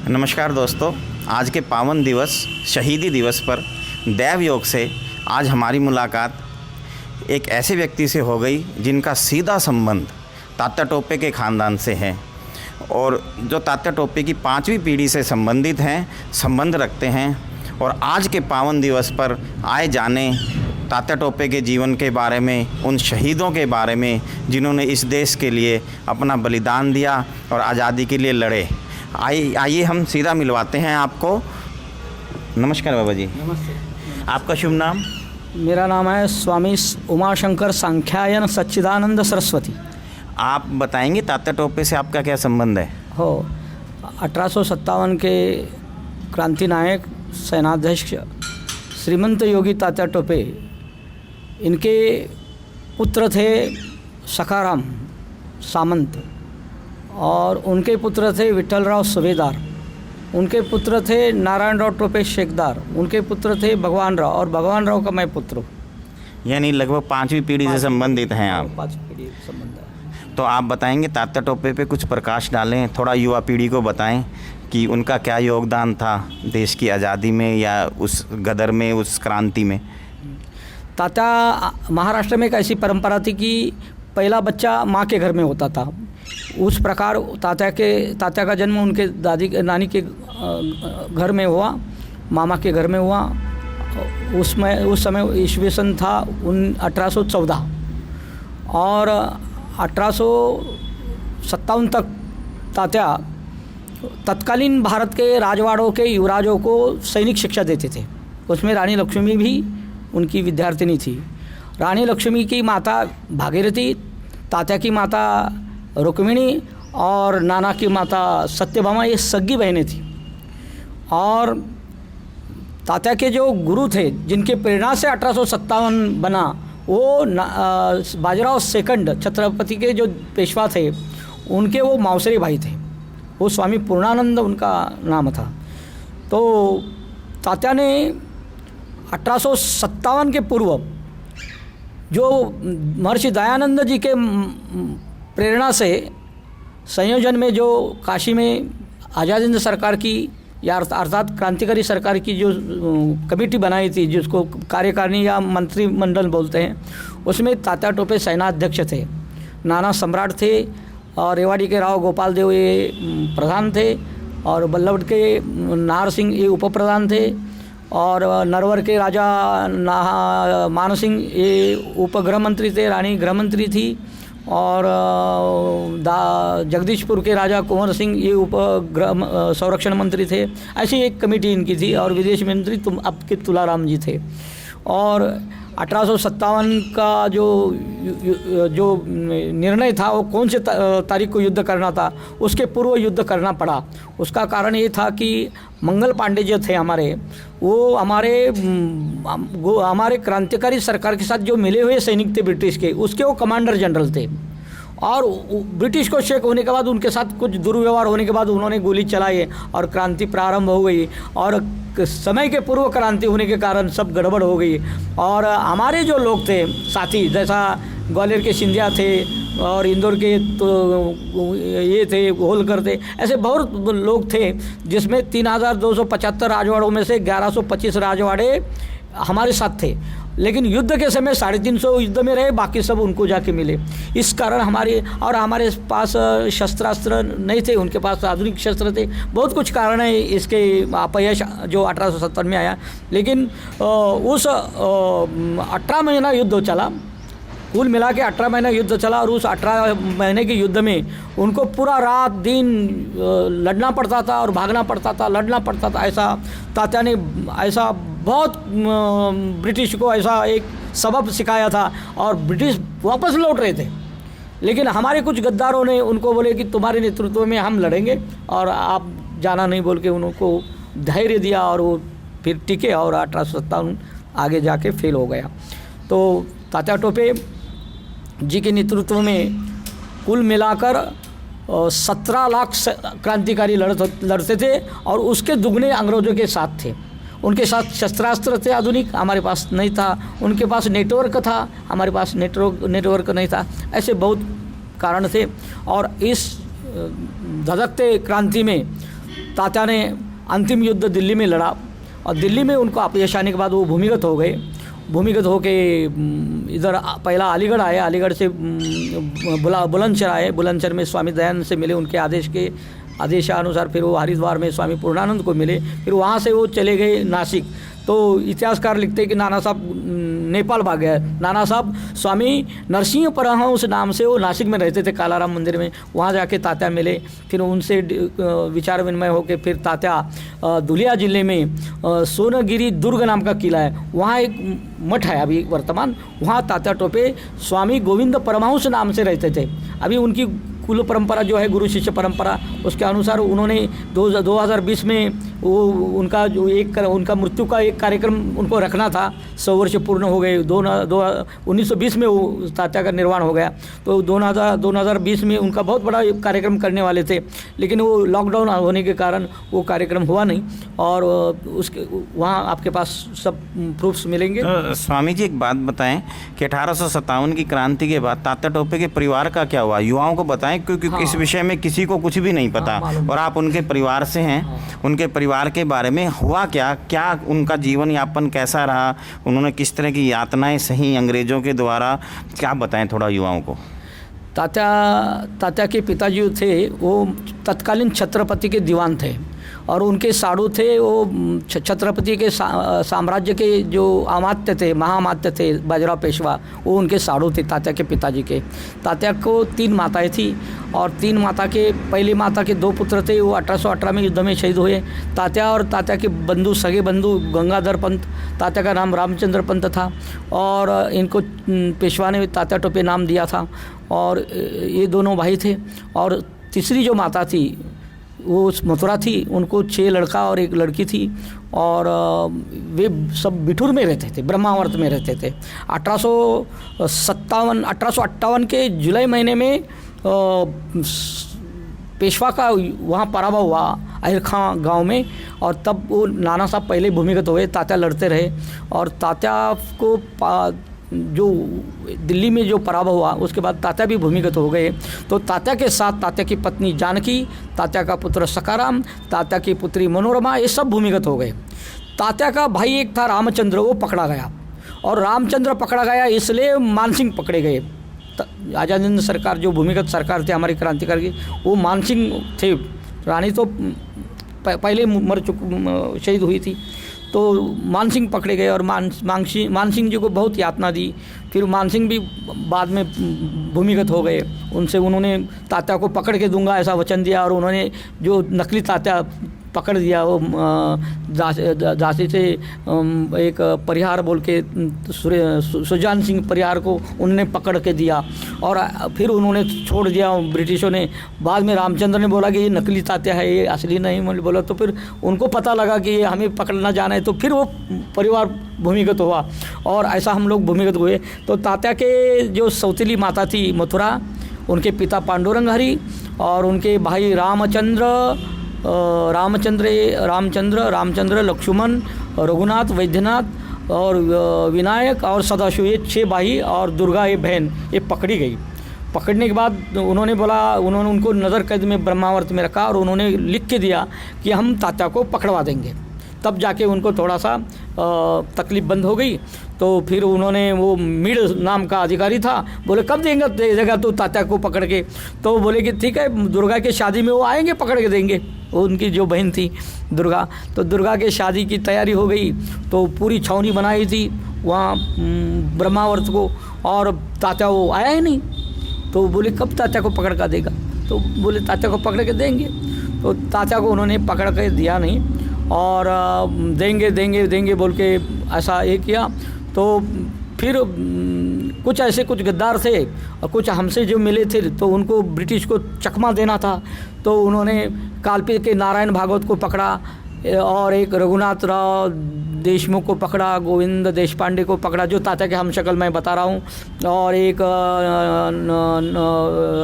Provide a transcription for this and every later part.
नमस्कार दोस्तों, आज के पावन दिवस शहीदी दिवस पर दैव योग से आज हमारी मुलाकात एक ऐसे व्यक्ति से हो गई जिनका सीधा संबंध तात्या टोपे के ख़ानदान से है और जो तात्या टोपे की 5वीं पीढ़ी से संबंध रखते हैं। और आज के पावन दिवस पर आए जाने तात्या टोपे के जीवन के बारे में, उन शहीदों के बारे में जिन्होंने इस देश के लिए अपना बलिदान दिया और आज़ादी के लिए लड़े। आइए हम सीधा मिलवाते हैं आपको। नमस्कार बाबा जी। नमस्ते। आपका शुभ नाम? मेरा नाम है स्वामी उमाशंकर सांख्यायन सच्चिदानंद सरस्वती। आप बताएंगे तात्या टोपे से आपका क्या संबंध है? हो 1857 के क्रांति नायक सेनाध्यक्ष श्रीमंत योगी तात्या टोपे, इनके पुत्र थे सखाराम सामंत और उनके पुत्र थे विठ्ठलराव सुभेदार, उनके पुत्र थे नारायणराव टोपे शेखदार, उनके पुत्र थे भगवान राव और भगवान राव का मैं पुत्र हूँ। यानी लगभग 5वीं पीढ़ी से संबंधित हैं आप। 5वीं पीढ़ी संबंध है। तो आप बताएंगे तात्या टोपे पे कुछ प्रकाश डालें, थोड़ा युवा पीढ़ी को बताएं कि उनका क्या योगदान था देश की आज़ादी में या उस गदर में, उस क्रांति में। तात्या, महाराष्ट्र में एक ऐसी परंपरा थी कि पहला बच्चा माँ के घर में होता था। उस प्रकार तात्या का जन्म उनके नानी के घर में हुआ, मामा के घर में हुआ। उस समय ईस्वी सन था 1814 और 1857 तक तात्या तत्कालीन भारत के राजवाड़ों के युवराजों को सैनिक शिक्षा देते थे। उसमें रानी लक्ष्मी भी उनकी विद्यार्थिनी थी। रानी लक्ष्मी की माता भागीरथी, तात्या की माता रुक्मिणी और नाना की माता सत्यभामा, ये सगी बहनें थी। और तात्या के जो गुरु थे, जिनके प्रेरणा से 1857 बना, वो बाजीराव सेकंड छत्रपति के जो पेशवा थे, उनके वो मावसरे भाई थे। वो स्वामी पूर्णानंद उनका नाम था। तो तात्या ने 1857 के पूर्व जो महर्षि दयानंद जी के प्रेरणा से संयोजन में जो काशी में आज़ाद हिंद सरकार की या अर्थात क्रांतिकारी सरकार की जो कमेटी बनाई थी, जिसको कार्यकारिणी या मंत्रिमंडल बोलते हैं, उसमें तात्या टोपे सेनाध्यक्ष थे, नाना सम्राट थे और रेवाड़ी के राव गोपाल देव ये प्रधान थे और बल्लभ के नाहर सिंह ये उप प्रधान थे और नरवर के राजा मान सिंह ये उपगृह मंत्री थे, रानी गृह मंत्री थी और जगदीशपुर के राजा कुंवर सिंह ये उपगृह संरक्षण मंत्री थे। ऐसी एक कमेटी इनकी थी और विदेश मंत्री अब के तुलाराम जी थे। और 1857 का जो निर्णय था, वो कौन से तारीख को युद्ध करना था, उसके पूर्व युद्ध करना पड़ा। उसका कारण ये था कि मंगल पांडे जो थे हमारे, वो हमारे क्रांतिकारी सरकार के साथ जो मिले हुए सैनिक थे ब्रिटिश के, उसके वो कमांडर जनरल थे। और ब्रिटिश को शेक होने के बाद, उनके साथ कुछ दुर्व्यवहार होने के बाद उन्होंने गोली चलाई और क्रांति प्रारंभ हो गई। और समय के पूर्व क्रांति होने के कारण सब गड़बड़ हो गई। और हमारे जो लोग थे साथी, जैसा ग्वालियर के सिंधिया थे और इंदौर के तो ये थे होलकर थे, ऐसे बहुत लोग थे, जिसमें 3275 राजवाड़ों में से 1125 राजवाड़े हमारे साथ थे। लेकिन युद्ध के समय 350 युद्ध में रहे, बाकी सब उनको जाके मिले। इस कारण हमारे पास शस्त्रास्त्र नहीं थे, उनके पास आधुनिक शस्त्र थे। बहुत कुछ कारण है इसके अपयश जो 1870 में आया। लेकिन उस 18 महीना युद्ध चला, कुल मिला के 18 महीना युद्ध चला। और उस 18 महीने के युद्ध में उनको पूरा रात दिन लड़ना पड़ता था और भागना पड़ता था, लड़ना पड़ता था। ऐसा तात्या ने बहुत ब्रिटिश को ऐसा एक सबक सिखाया था और ब्रिटिश वापस लौट रहे थे। लेकिन हमारे कुछ गद्दारों ने उनको बोले कि तुम्हारे नेतृत्व में हम लड़ेंगे और आप जाना नहीं, बोल के उनको धैर्य दिया और वो फिर टिके और 1857 आगे जाके फेल हो गया। तो तात्या टोपे जी के नेतृत्व में कुल मिलाकर 17 लाख क्रांतिकारी लड़ते थे और उसके दुगने अंग्रेज़ों के साथ थे। उनके साथ शस्त्रास्त्र थे आधुनिक, हमारे पास नहीं था। उनके पास नेटवर्क था, हमारे पास नेटवर्क नहीं था। ऐसे बहुत कारण थे। और इस धधकते क्रांति में तात्या ने अंतिम युद्ध दिल्ली में लड़ा और दिल्ली में उनको अपयश आने के बाद वो भूमिगत हो गए। भूमिगत होके इधर पहला अलीगढ़ आए, अलीगढ़ से बुलंदशहर आए, बुलंदशहर में स्वामी दयानंद से मिले, उनके आदेशानुसार फिर वो हरिद्वार में स्वामी पूर्णानंद को मिले, फिर वहाँ से वो चले गए नासिक। तो इतिहासकार लिखते हैं कि नाना साहब नेपाल भाग गए। नाना साहब स्वामी नरसिंह परमहंस नाम से वो नासिक में रहते थे, कालाराम मंदिर में, वहाँ जाके तात्या मिले, फिर उनसे विचार विनिमय होकर फिर तात्या धुलिया जिले में सोनगिरी दुर्ग नाम का किला है, वहाँ एक मठ है अभी वर्तमान, वहाँ तात्या टोपे स्वामी गोविंद परमहंस नाम से रहते थे। अभी उनकी कुल परंपरा जो है गुरु शिष्य परंपरा, उसके अनुसार उन्होंने 2020 में वो उनका मृत्यु का एक कार्यक्रम उनको रखना था। 100 वर्ष पूर्ण हो गए, 1920 में वो तात्या का निर्वाण हो गया। तो 2020 में उनका बहुत बड़ा कार्यक्रम करने वाले थे, लेकिन वो लॉकडाउन होने के कारण वो कार्यक्रम हुआ नहीं। और उसके वहाँ आपके पास सब प्रूफ्स मिलेंगे। तो स्वामी जी एक बात बताएं कि 1857 की क्रांति के बाद तात्या टोपे के परिवार का क्या हुआ, युवाओं को बताएं, क्योंकि इस विषय में किसी को कुछ भी नहीं पता, और आप उनके परिवार से हैं। उनके परिवार के बारे में हुआ क्या उनका जीवन यापन कैसा रहा, उन्होंने किस तरह की यातनाएं सही अंग्रेजों के द्वारा, क्या बताएं थोड़ा युवाओं को। तात्या के पिताजी थे वो तत्कालीन छत्रपति के दीवान थे और उनके साड़ू थे वो छत्रपति के साम्राज्य के जो अमात्य थे, महामात्य थे बाजीराव पेशवा, वो उनके साड़ू थे तात्या के पिताजी के। तात्या को 3 माताएं थी और 3 माता के पहली माता के 2 पुत्र थे, वो 1818 में युद्ध में शहीद हुए। तात्या और तात्या के सगे बंधु गंगाधर पंत, तात्या का नाम रामचंद्र पंत था और इनको पेशवा ने तात्या टोपे नाम दिया था। और ये दोनों भाई थे। और तीसरी जो माता थी वो मथुरा थी, उनको 6 लड़का और 1 लड़की थी और वे सब बिठूर में रहते थे, ब्रह्मावर्त में रहते थे। 1858 के जुलाई महीने में पेशवा का वहाँ पराभव हुआ अहिर खां गाँव में, और तब वो नाना साहब पहले भूमिगत हुए, तात्या लड़ते रहे। और तात्या को जो दिल्ली में जो पराभव हुआ उसके बाद तात्या भी भूमिगत हो गए। तो तात्या के साथ तात्या की पत्नी जानकी, तात्या का पुत्र सकाराम, तात्या की पुत्री मनोरमा, ये सब भूमिगत हो गए। तात्या का भाई एक था रामचंद्र, वो पकड़ा गया और रामचंद्र पकड़ा गया इसलिए मानसिंह पकड़े गए। आज़ाद हिंद सरकार जो भूमिगत सरकार थी हमारी क्रांतिकारी, वो मानसिंह थे। रानी तो पहले शहीद हुई थी। तो मानसिंह पकड़े गए और मानसिंह जी को बहुत यातना दी। फिर मानसिंह भी बाद में भूमिगत हो गए। उन्होंने तात्या को पकड़ के दूंगा ऐसा वचन दिया और उन्होंने जो नकली तात्या पकड़ दिया, वो झांसी से एक परिहार बोल के सुजान सिंह परिहार को उन्होंने पकड़ के दिया और फिर उन्होंने छोड़ दिया ब्रिटिशों ने। बाद में रामचंद्र ने बोला कि ये नकली तात्या है, ये असली नहीं बोला। तो फिर उनको पता लगा कि ये हमें पकड़ना जाना है, तो फिर वो परिवार भूमिगत हुआ और ऐसा हम लोग भूमिगत हुए। तो तात्या के जो सौतेली माता थी मथुरा, उनके पिता पांडुरंग हरि और उनके भाई रामचंद्र, लक्ष्मण, रघुनाथ, वैद्यनाथ और विनायक और सदाशिव, ये 6 भाई और दुर्गा ये बहन, ये पकड़ी गई। पकड़ने के बाद उन्होंने उनको नज़र कैद में ब्रह्मावर्त में रखा और उन्होंने लिख के दिया कि हम तात्या को पकड़वा देंगे। तब जाके उनको थोड़ा सा तकलीफ बंद हो गई। तो फिर उन्होंने, वो मीड़ नाम का अधिकारी था, बोले कब देगा तू तात्या को पकड़ के। तो बोले कि ठीक है, दुर्गा के शादी में वो आएंगे, पकड़ के देंगे। वो उनकी जो बहन थी दुर्गा, तो दुर्गा के शादी की तैयारी हो गई। तो पूरी छावनी बनाई थी वहाँ ब्रह्मावर्त को, और तात्या वो आया ही नहीं। तो बोले कब तात्या को पकड़ कर देगा। तो बोले तात्या को पकड़ के देंगे। तो तात्या को उन्होंने पकड़ के दिया नहीं और देंगे बोल के ऐसा ये किया। तो फिर कुछ गद्दार थे और कुछ हमसे जो मिले थे, तो उनको ब्रिटिश को चकमा देना था। तो उन्होंने कालपी के नारायण भागवत को पकड़ा और एक रघुनाथ राव देशमुख को पकड़ा, गोविंद देशपांडे को पकड़ा, जो तात्या के हमशक्ल मैं बता रहा हूँ, और एक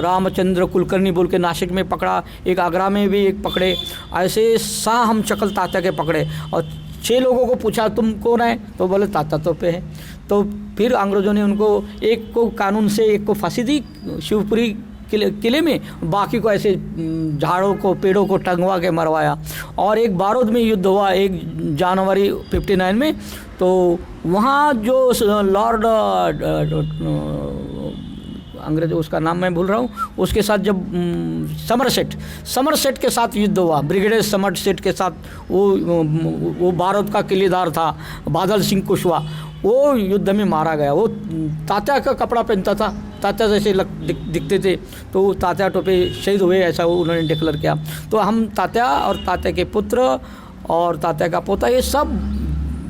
रामचंद्र कुलकर्णी बोल के नासिक में पकड़ा, एक आगरा में भी एक पकड़े। ऐसे हमशक्ल तात्या के पकड़े और 6 लोगों को पूछा तुम कौन है, तो बोले तात्या टोपे है। तो फिर अंग्रेज़ों ने उनको, एक को कानून से एक को फांसी दी शिवपुरी किले में, बाकी को ऐसे झाड़ों को पेड़ों को टंगवा के मरवाया। और एक बारूद में युद्ध हुआ 1 जनवरी 59 में, तो वहाँ जो लॉर्ड अंग्रेज, उसका नाम मैं भूल रहा हूँ, उसके साथ जब समरसेट के साथ युद्ध हुआ, ब्रिगेडियर समरसेट के साथ, वो बारूद का किलेदार था बादल सिंह कुशवाहा, वो युद्ध में मारा गया। वो तात्या का कपड़ा पहनता था, तात्या जैसे दिखते थे, तो तात्या टोपे शहीद हुए, ऐसा उन्होंने डिक्लेयर किया। तो हम तात्या और तात्या के पुत्र और तात्या का पोता, ये सब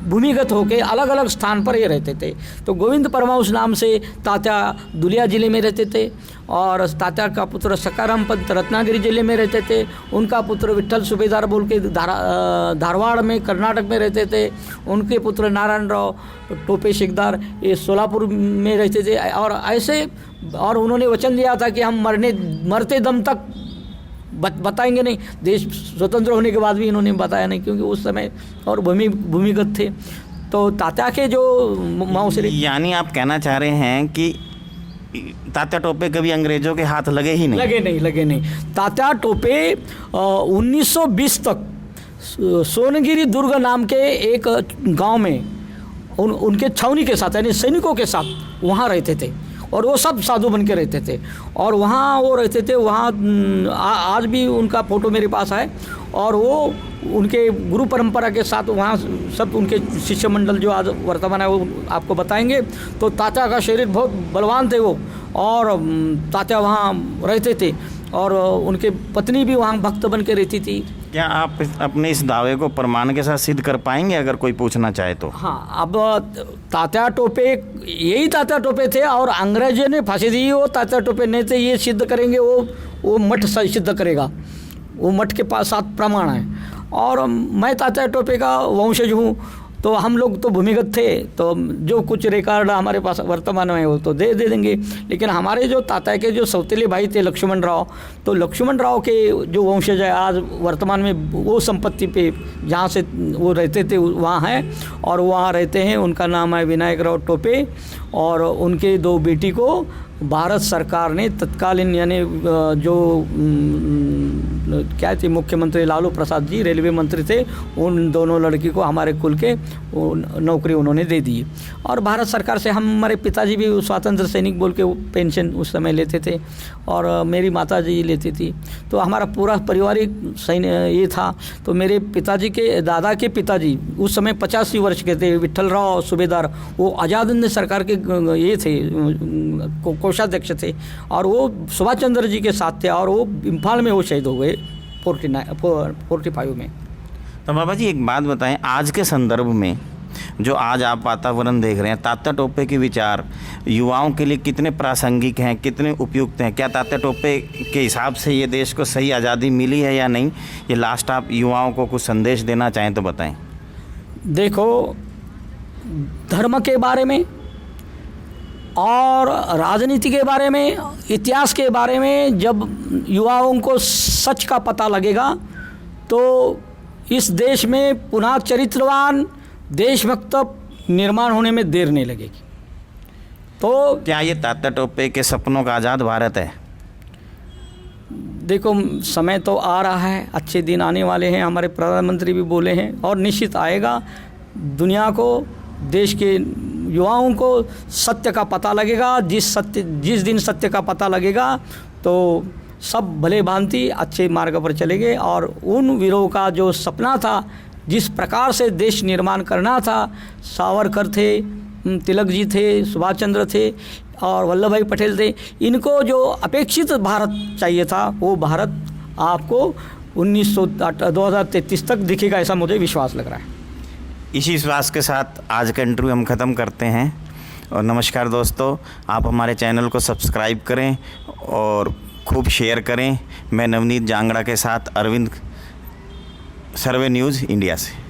भूमिगत होके अलग अलग स्थान पर ये रहते थे। तो गोविंद परमहंस नाम से तात्या दुलिया जिले में रहते थे, और तात्या का पुत्र सकाराम पंत रत्नागिरी जिले में रहते थे। उनका पुत्र विट्ठल सूबेदार बोल के धारवाड़ में कर्नाटक में रहते थे। उनके पुत्र नारायण राव टोपे शेखदार ये सोलापुर में रहते थे। और ऐसे, और उन्होंने वचन दिया था कि हम मरते दम तक बताएंगे नहीं। देश स्वतंत्र होने के बाद भी इन्होंने बताया नहीं, क्योंकि उस समय और भूमिगत थे। तो तात्या के जो मौसरे, यानी आप कहना चाह रहे हैं कि तात्या टोपे कभी अंग्रेजों के हाथ लगे ही नहीं? लगे नहीं। तात्या टोपे 1920 तक सोनगिरी दुर्ग नाम के एक गांव में उनके छावनी के साथ, यानी सैनिकों के साथ वहाँ रहते थे, और वो सब साधु बन के रहते थे। और वहाँ वो रहते थे, वहाँ आज भी उनका फ़ोटो मेरे पास है। और वो उनके गुरु परंपरा के साथ वहाँ सब उनके शिष्य मंडल जो आज वर्तमान है वो आपको बताएंगे। तो तात्या का शरीर बहुत बलवान थे वो, और तात्या वहाँ रहते थे, और उनके पत्नी भी वहाँ भक्त बन के रहती थी। क्या आप अपने इस दावे को प्रमाण के साथ सिद्ध कर पाएंगे अगर कोई पूछना चाहे तो? हाँ, अब तात्या टोपे यही तात्या टोपे थे, और अंग्रेजों ने फांसी दी, वो तात्या टोपे नहीं थे, ये सिद्ध करेंगे वो मठ सिद्ध करेगा, वो मठ के पास साथ प्रमाण है। और मैं तात्या टोपे का वंशज हूँ, तो हम लोग तो भूमिगत थे, तो जो कुछ रिकॉर्ड हमारे पास वर्तमान में वो तो दे देंगे। लेकिन हमारे जो तात्या के जो सौतेले भाई थे लक्ष्मण राव, तो लक्ष्मण राव के जो वंशज है आज वर्तमान में वो संपत्ति पे जहाँ से वो रहते थे वहाँ है, और वहाँ रहते हैं। उनका नाम है विनायक राव टोपे, और उनके 2 बेटी को भारत सरकार ने तत्कालीन, यानी जो क्या थे मुख्यमंत्री लालू प्रसाद जी, रेलवे मंत्री थे, उन दोनों लड़की को हमारे कुल के नौकरी उन्होंने दे दी। और भारत सरकार से हमारे पिताजी भी स्वतंत्र सैनिक बोल के पेंशन उस समय लेते थे, और मेरी माता जी लेती थी। तो हमारा पूरा पारिवारिक ये था। तो मेरे पिताजी के दादा के पिताजी उस समय 85 वर्ष के थे, विट्ठल राव सूबेदार, वो आज़ाद हिंद सरकार के ये थे, कोषाध्यक्ष थे, और वो सुभाष चंद्र जी के साथ थे, और वो इम्फाल में वो शहीद हो गए 45 में। तो बाबा जी एक बात बताएं, आज के संदर्भ में जो आज आप वातावरण देख रहे हैं, तात्या टोपे के विचार युवाओं के लिए कितने प्रासंगिक हैं, कितने उपयुक्त हैं? क्या तात्या टोपे के हिसाब से ये देश को सही आज़ादी मिली है या नहीं? ये लास्ट आप युवाओं को कुछ संदेश देना चाहें तो बताएं। देखो, धर्म के बारे में और राजनीति के बारे में, इतिहास के बारे में जब युवाओं को सच का पता लगेगा, तो इस देश में पुनः चरित्रवान देशभक्त निर्माण होने में देर नहीं लगेगी। तो क्या ये तात्या टोपे के सपनों का आज़ाद भारत है? देखो, समय तो आ रहा है, अच्छे दिन आने वाले हैं, हमारे प्रधानमंत्री भी बोले हैं, और निश्चित आएगा। दुनिया को, देश के युवाओं को सत्य का पता लगेगा। जिस दिन सत्य का पता लगेगा, तो सब भले भांति अच्छे मार्ग पर चलेंगे। और उन वीरों का जो सपना था, जिस प्रकार से देश निर्माण करना था, सावरकर थे, तिलक जी थे, सुभाष चंद्र थे, और वल्लभ भाई पटेल थे, इनको जो अपेक्षित भारत चाहिए था, वो भारत आपको 2033 तक दिखेगा, ऐसा मुझे विश्वास लग रहा है। इसी विश्वास के साथ आज का इंटरव्यू हम ख़त्म करते हैं। और नमस्कार दोस्तों, आप हमारे चैनल को सब्सक्राइब करें और खूब शेयर करें। मैं नवनीत जांगड़ा के साथ अरविंद, सर्वे न्यूज़ इंडिया से।